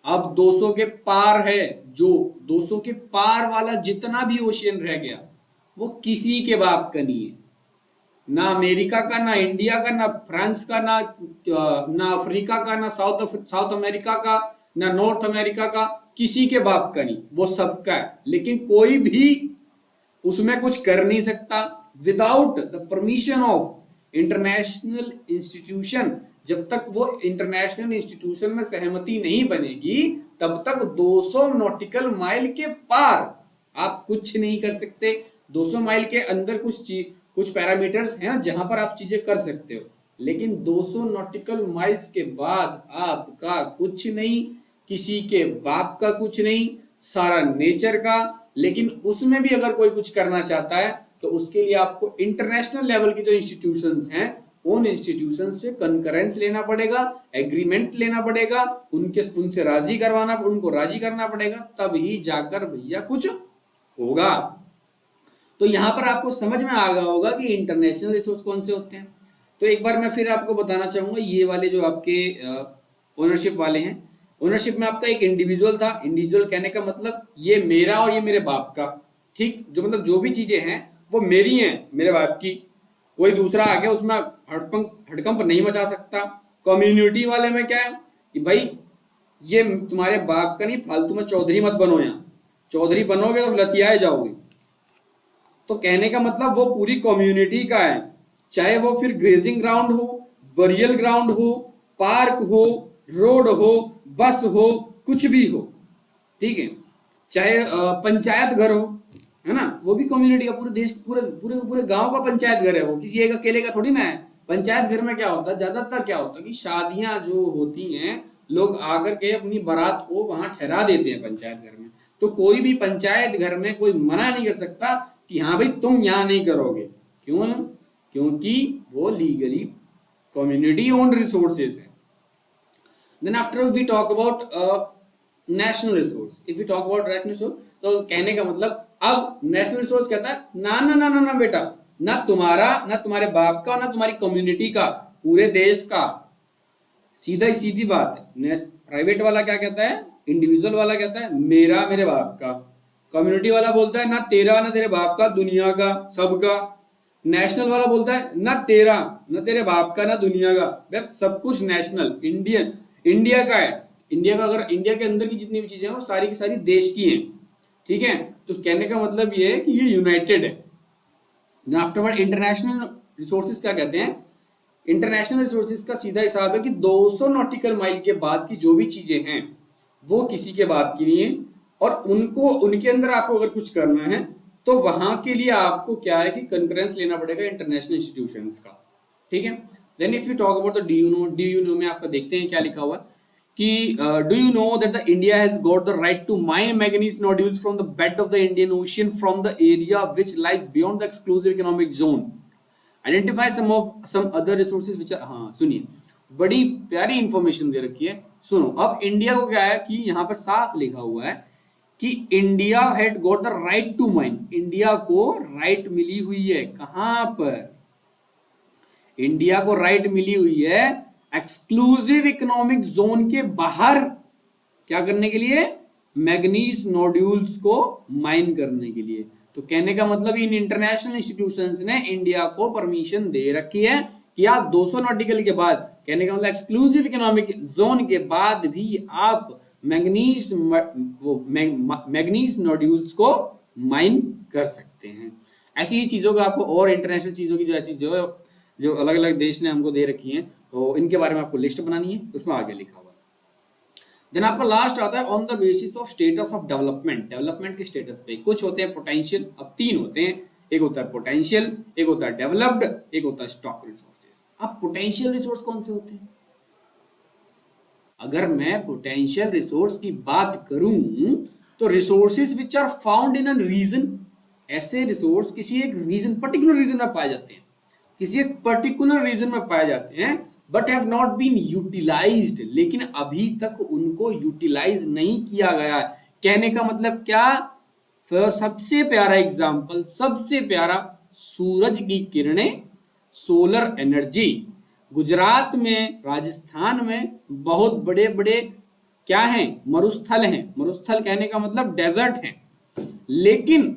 अब 200 के पार है, जो 200 के पार वाला जितना भी ओशियन रह गया वो किसी के बाप का नहीं है, ना अमेरिका का, ना इंडिया का, ना फ्रांस का, ना अफ्रीका का, ना साउथ अमेरिका का, ना नॉर्थ अमेरिका का, किसी के बाप का नहीं, वो सबका है। लेकिन कोई भी उसमें कुछ कर नहीं सकता without the permission of international institution. जब तक वो इंटरनेशनल इंस्टीट्यूशन में सहमति नहीं बनेगी तब तक 200 नॉटिकल माइल के पार आप कुछ नहीं कर सकते। 200 माइल के अंदर कुछ पैरामीटर्स हैं जहां पर आप चीजें कर सकते हो, लेकिन 200 नॉटिकल माइल्स के बाद आपका कुछ नहीं, किसी के बाप का कुछ नहीं, सारा नेचर का। लेकिन उसमें भी अगर कोई कुछ करना चाहता है तो उसके लिए आपको इंटरनेशनल लेवल की जो इंस्टीट्यूशंस हैं उन इंस्टीट्यूशंस से कंकरेंस लेना पड़ेगा, एग्रीमेंट लेना पड़ेगा, उनसे उनको राजी करना पड़ेगा, तब ही जाकर भैया कुछ होगा। तो यहां पर आपको समझ में आ गया होगा कि इंटरनेशनल रिसोर्स कौन से होते हैं। तो एक बार मैं फिर आपको बताना चाहूंगा, ये वाले जो आपके ओनरशिप वाले हैं, ओनरशिप में आपका एक इंडिविजुअल था। इंडिविजुअल कहने का मतलब ये मेरा और ये मेरे बाप का, ठीक, जो मतलब जो भी चीजें हैं वो मेरी हैं, मेरे बाप की, कोई दूसरा आ गया उसमें हड़कंप नहीं मचा सकता। कम्युनिटी वाले में क्या है कि भाई ये तुम्हारे बाप का नहीं, फालतू में चौधरी मत बनो, यहाँ चौधरी बनोगे तो लतियाए जाओगे। तो कहने का मतलब वो पूरी कम्युनिटी का है, चाहे वो फिर ग्रेजिंग ग्राउंड हो, बरियल ग्राउंड हो, पार्क हो, रोड हो, बस हो, कुछ भी हो, ठीक है, चाहे पंचायत घर हो, है ना, वो भी कम्युनिटी का, पूरे देश पूरे पूरे पूरे गांव का पंचायत घर है, वो किसी एक अकेले का थोड़ी ना है पंचायत घर में क्या होता है, ज्यादातर क्या होता है कि शादियां जो होती हैं, लोग आकर के अपनी बारात को वहां ठहरा देते हैं पंचायत घर में। तो कोई भी पंचायत घर में कोई मना नहीं कर सकता कि हाँ भाई तुम यहाँ नहीं करोगे। क्यों? क्योंकि वो लीगली कम्युनिटी ओन्ड रिसोर्सेज है। Then after we talk about national resource, if we talk about national resource, तो कहने का मतलब अब नेशनल रिसोर्स कहता है ना ना ना ना ना बेटा, ना तुम्हारा, ना तुम्हारे बाप का, ना तुम्हारी कम्युनिटी का, पूरे देश का। सीधा ही सीधी बात है। प्राइवेट वाला क्या कहता है, इंडिविजुअल वाला कहता है मेरा, मेरे बाप का। कम्युनिटी वाला बोलता है ना तेरा, ना तेरे बाप का, दुनिया का, सबका। नेशनल वाला बोलता है ना तेरा, ना तेरे बाप का, ना दुनिया का, सब कुछ नेशनल, इंडियन, इंडिया का है। इंडिया का, अगर इंडिया के अंदर की जितनी भी चीजें हैं वो सारी की सारी देश की हैं। ठीक है, तो कहने का मतलब ये है कि ये यूनाइटेड है। आफ्टरवर्ड इंटरनेशनल रिसोर्सेज क्या कहते हैं, इंटरनेशनल रिसोर्सेज का सीधा हिसाब है कि 200 नॉटिकल माइल के बाद की जो भी चीजें हैं वो किसी के बाप की नहीं है, और उनको, उनके अंदर आपको अगर कुछ करना है तो वहां के लिए आपको क्या है कि कंकरेंस लेना पड़ेगा इंटरनेशनल इंस्टीट्यूशंस का। ठीक है, then if you talk about the do you know में आपका देखते हैं क्या लिखा हुआ कि do you know that the India has got the right to mine manganese nodules from the bed of the Indian ocean from the area which lies beyond the exclusive economic zone, identify some other resources which are. हाँ सुनिए, बड़ी प्यारी information दे रखी है, सुनो। अब India को क्या है कि यहाँ पर साफ लिखा हुआ है कि India had got the right to mine, India को राइट मिली हुई है। कहां पर? इंडिया को राइट मिली हुई है एक्सक्लूसिव इकोनॉमिक जोन के बाहर, क्या करने के लिए? मैग्नीज नोड्यूल्स को माइन करने के लिए। तो कहने का मतलब इन इंटरनेशनल इंस्टीट्यूशंस ने इंडिया को परमिशन दे रखी है कि आप 200 नॉटिकल के बाद, कहने का मतलब एक्सक्लूसिव इकोनॉमिक जोन के बाद भी आप मैग्नीज मैग्नीज नोड्यूल्स को माइन कर सकते हैं। ऐसी ही चीजों का आपको, और इंटरनेशनल चीजों की जो ऐसी जो अलग अलग देश ने हमको दे रखी हैं, तो इनके बारे में आपको लिस्ट बनानी है, उसमें आगे लिखा हुआ है। देन आपका लास्ट आता है on the basis of status of development, development के स्टेटस पे। कुछ होते हैं पोटेंशियल, अब 3 होते हैं, एक होता है पोटेंशियल, एक होता है डेवलप्ड, एक होता है स्टॉक रिसोर्सेज। अब पोटेंशियल रिसोर्स कौन से होते हैं? अगर मैं पोटेंशियल रिसोर्स की बात करूं तो resources which are found in an region, ऐसे रिसोर्स किसी एक रीजन, पर्टिकुलर रीजन में पाए जाते हैं, किसी एक पर्टिकुलर रीजन में पाए जाते हैं, but have not been utilized, लेकिन अभी तक उनको यूटिलाइज नहीं किया गया। कहने का मतलब क्या? फिर सबसे प्यारा एग्जांपल, सबसे प्यारा, सूरज की किरणें, सोलर एनर्जी। गुजरात में, राजस्थान में बहुत बड़े बड़े क्या हैं? मरुस्थल हैं। मरुस्थल कहने का मतलब डेजर्ट हैं, लेकिन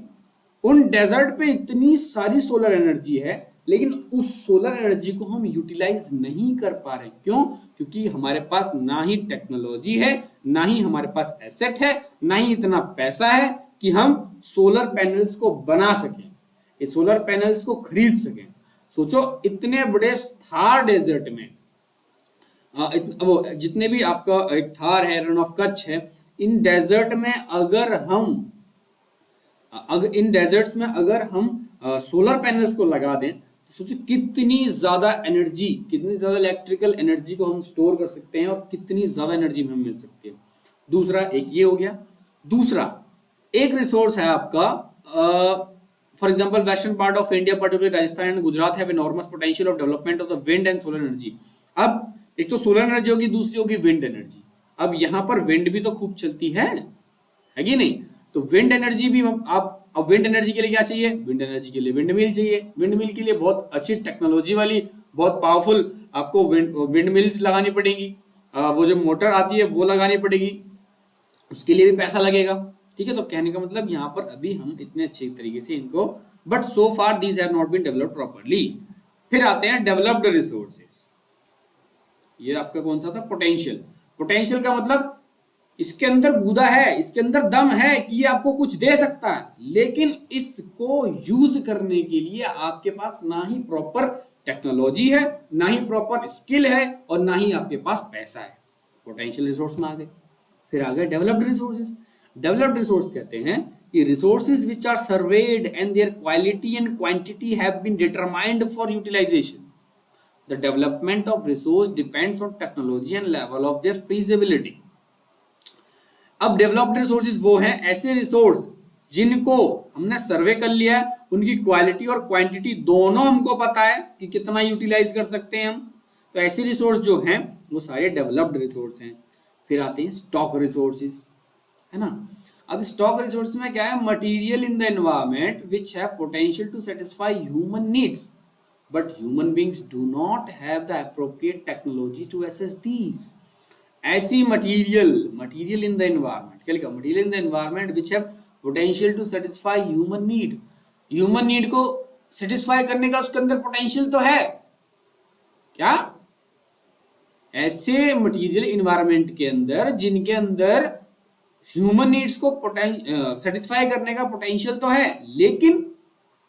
उन डेजर्ट पे इतनी सारी सोलर एनर्जी है, लेकिन उस सोलर एनर्जी को हम यूटिलाइज नहीं कर पा रहे। क्यों? क्योंकि हमारे पास ना ही टेक्नोलॉजी है, ना ही हमारे पास एसेट है, ना ही इतना पैसा है कि हम सोलर पैनल्स को बना सकें, ये सोलर पैनल्स को खरीद सकें। सोचो, इतने बड़े थार डेजर्ट में, वो जितने भी आपका एक थार है, रन ऑफ कच्छ है, इन डेजर्ट में अगर इन डेजर्ट्स में अगर हम सोलर पैनल्स को लगा दें, तो सोचो कितनी ज्यादा एनर्जी, कितनी ज्यादा इलेक्ट्रिकल एनर्जी को हम स्टोर कर सकते हैं, और कितनी ज्यादा एनर्जी हमें मिल सकती है। दूसरा, एक ये हो गया। दूसरा एक रिसोर्स है आपका, for example western part of India, particularly Rajasthan and Gujarat, have enormous potential of development of the wind and solar energy. अब एक तो सोलर एनर्जी होगी, दूसरी होगी विंड एनर्जी। अब यहाँ पर विंड भी तो खूब चलती है कि नहीं? तो विंड एनर्जी भी आप, अब विंड एनर्जी के लिए क्या चाहिए? विंड एनर्जी के लिए विंड मिल चाहिए। विंड मिल के लिए बहुत अच्छी टेक्नोलॉजी वाली, बहुत पावरफुल आपको विंड मिल्स लगानी पड़ेगी, वो जो मोटर आती है वो लगानी पड़ेगी, उसके लिए भी पैसा लगेगा। ठीक है, तो कहने का मतलब यहाँ पर अभी हम इतने अच्छे तरीके से इनको, but so far these have not been developed properly. फिर आते हैं डेवलप्ड रिसोर्सेज। ये आपका कौन सा था? पोटेंशियल। पोटेंशियल का मतलब इसके अंदर गूदा है, इसके अंदर दम है कि ये आपको कुछ दे सकता है, लेकिन इसको यूज करने के लिए आपके पास ना ही प्रॉपर टेक्नोलॉजी है, ना ही प्रॉपर स्किल है, और ना ही आपके पास पैसा है। पोटेंशियल रिसोर्स में आ गए। फिर आ गए डेवलप्ड रिसोर्सेज। डेवलप्ड रिसोर्स कहते हैं कि resources which are surveyed and their quality and quantity have been determined for utilization. The development of resource depends on technology and level of their feasibility. अब developed resources वो हैं ऐसे resource जिनको हमने सर्वे कर लिया है, उनकी क्वालिटी और क्वांटिटी दोनों हमको पता है कि कितना यूटिलाइज कर सकते हैं हम। तो ऐसे रिसोर्स जो हैं वो सारे डेवलप्ड रिसोर्स हैं। फिर आते हैं स्टॉक रिसोर्सेज, है ना। अब स्टॉक रिसोर्स में क्या है, material in the environment which have potential to satisfy human needs but human beings do not have the appropriate technology to access these. ऐसी मटीरियल इन द एनवायरमेंट, क्या लिखा, material in the environment which have potential to satisfy human need. Human need को satisfy करने का उसके अंदर potential तो है क्या। ऐसे मटेरियल एनवायरमेंट के अंदर जिनके अंदर ह्यूमन नीड्स को सेटिस्फाई करने का पोटेंशियल तो है, लेकिन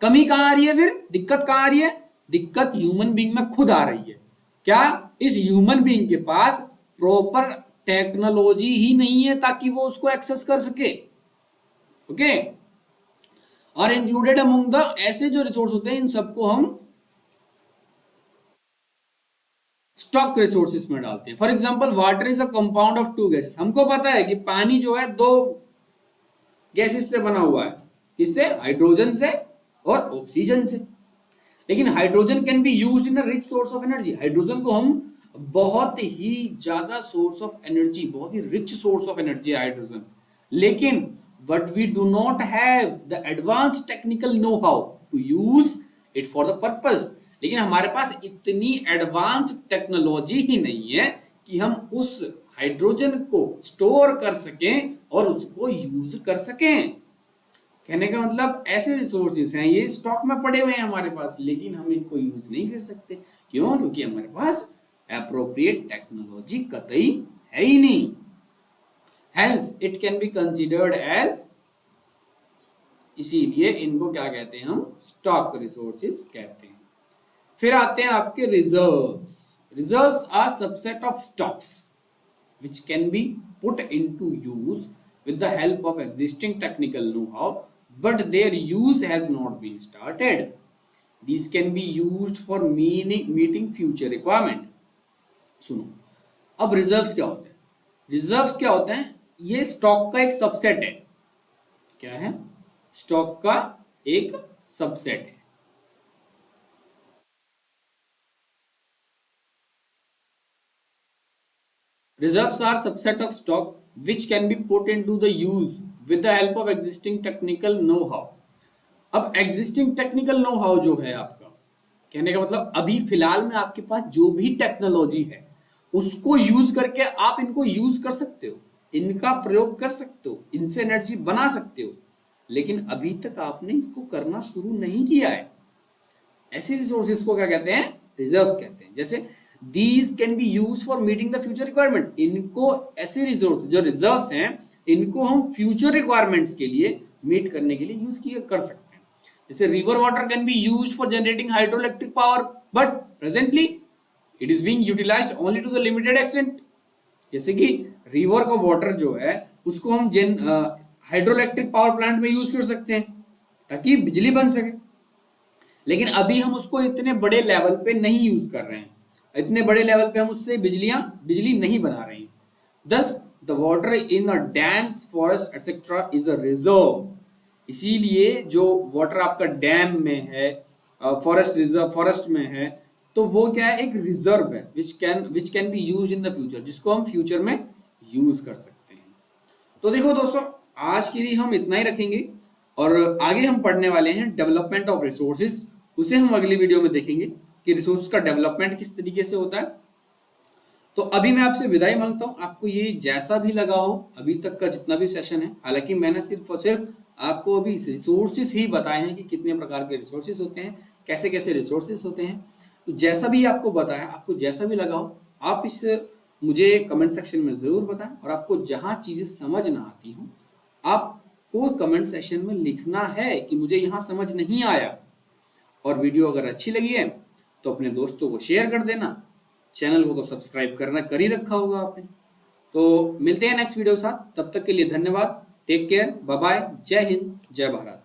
कमी कहां आ रही है, फिर दिक्कत कहां आ रही है, दिक्कत ह्यूमन बीइंग में खुद आ रही है। क्या इस ह्यूमन बीइंग के पास प्रॉपर टेक्नोलॉजी ही नहीं है ताकि वो उसको एक्सेस कर सके। ओके, और इंक्लूडेड अमंग द, ऐसे जो रिसोर्स होते हैं इन सबको हम स्टॉक रिसोर्सेज में डालते हैं। For example water is a compound of two gases. हमको पता है कि पानी जो है दो गैसेस से बना हुआ है, किससे, हाइड्रोजन से और ऑक्सीजन से। लेकिन hydrogen can be used in a rich source of energy. Hydrogen को हम बहुत ही ज्यादा सोर्स ऑफ एनर्जी, बहुत ही रिच सोर्स ऑफ एनर्जी है हाइड्रोजन, लेकिन but we do not have the advance technical know how to use it for the purpose. लेकिन हमारे पास इतनी एडवांस टेक्नोलॉजी ही नहीं है कि हम उस हाइड्रोजन को स्टोर कर सकें और उसको यूज कर सकें। कहने का मतलब ऐसे रिसोर्सेज हैं, ये स्टॉक में पड़े हुए हैं हमारे पास, लेकिन हम इनको यूज नहीं कर सकते। क्यों? क्योंकि हमारे पास एप्रोप्रिएट टेक्नोलॉजी कतई है ही नहीं। Hence it can be considered as, इसीलिए इनको क्या कहते हैं, हम स्टॉक रिसोर्सेज कहते हैं। फिर आते हैं आपके reserves. Reserves are subset of stocks which can be put into use with the help of existing technical know-how, but their use has not been started. These can be used for meeting future requirement. सुनो, अब reserves क्या होते हैं? Reserves क्या होते हैं? ये stock का एक सबसेट है। क्या है? स्टॉक का एक सबसेट है। Reserves are subset of stock which can be put into the use with the help of existing technical know-how. अब existing technical know-how जो है आपका, कहने का मतलब अभी फिलहाल में आपके पास जो भी टेक्नोलॉजी है उसको यूज करके आप इनको यूज कर सकते हो, इनका प्रयोग कर सकते हो, इनसे एनर्जी बना सकते हो, लेकिन अभी तक आपने इसको करना शुरू नहीं किया है। ऐसे रिसोर्सेज को क्या कहते हैं? रिजर्व्स कहते हैं। जैसे These can be used for meeting the future requirement. इनको ऐसे रिसोर्स जो रिजर्व्स हैं, इनको हम फ्यूचर रिक्वायरमेंट्स के लिए मीट करने के लिए यूज कर सकते हैं। जैसे river water can be used for generating hydroelectric power, but presently it is being utilized only to the limited extent. जैसे कि रिवर का वाटर जो है उसको हम हाइड्रो इलेक्ट्रिक पावर प्लांट में यूज कर सकते हैं ताकि बिजली बन सके, लेकिन अभी हम उसको इतने बड़े लेवल पे नहीं यूज कर रहे हैं, इतने बड़े लेवल पे हम उससे बिजली नहीं बना रहे हैं। Thus, the water in a dams, forest, etc. is a reserve. इसीलिए जो वाटर आपका डैम में है, फॉरेस्ट में है, तो वो क्या है, एक रिजर्व है which can be used in the future, जिसको हम फ्यूचर में यूज कर सकते हैं। तो देखो दोस्तों, आज के लिए हम इतना ही रखेंगे और आगे हम पढ़ने वाले हैं डेवलपमेंट ऑफ रिसोर्सेज। उसे हम अगली वीडियो में देखेंगे कि रिसोर्स का डेवलपमेंट किस तरीके से होता है। तो अभी मैं आपसे विदाई मांगता हूं। आपको ये जैसा भी लगा हो अभी तक का जितना भी सेशन है, हालांकि मैंने सिर्फ और सिर्फ आपको अभी रिसोर्सेज ही बताए हैं कि कितने प्रकार के रिसोर्सेज होते हैं, कैसे कैसे रिसोर्सेज होते हैं। तो जैसा भी आपको बताया, आपको जैसा भी लगा हो, आप इस मुझे कमेंट सेक्शन में ज़रूर बताएं। और आपको जहाँ चीज़ें समझ ना आती हों, आपको कमेंट सेक्शन में लिखना है कि मुझे यहाँ समझ नहीं आया। और वीडियो अगर अच्छी लगी है तो अपने दोस्तों को शेयर कर देना। चैनल को तो सब्सक्राइब करना कर ही रखा होगा आपने। तो मिलते हैं नेक्स्ट वीडियो के साथ, तब तक के लिए धन्यवाद। टेक केयर, बाय बाय, जय हिंद, जय भारत।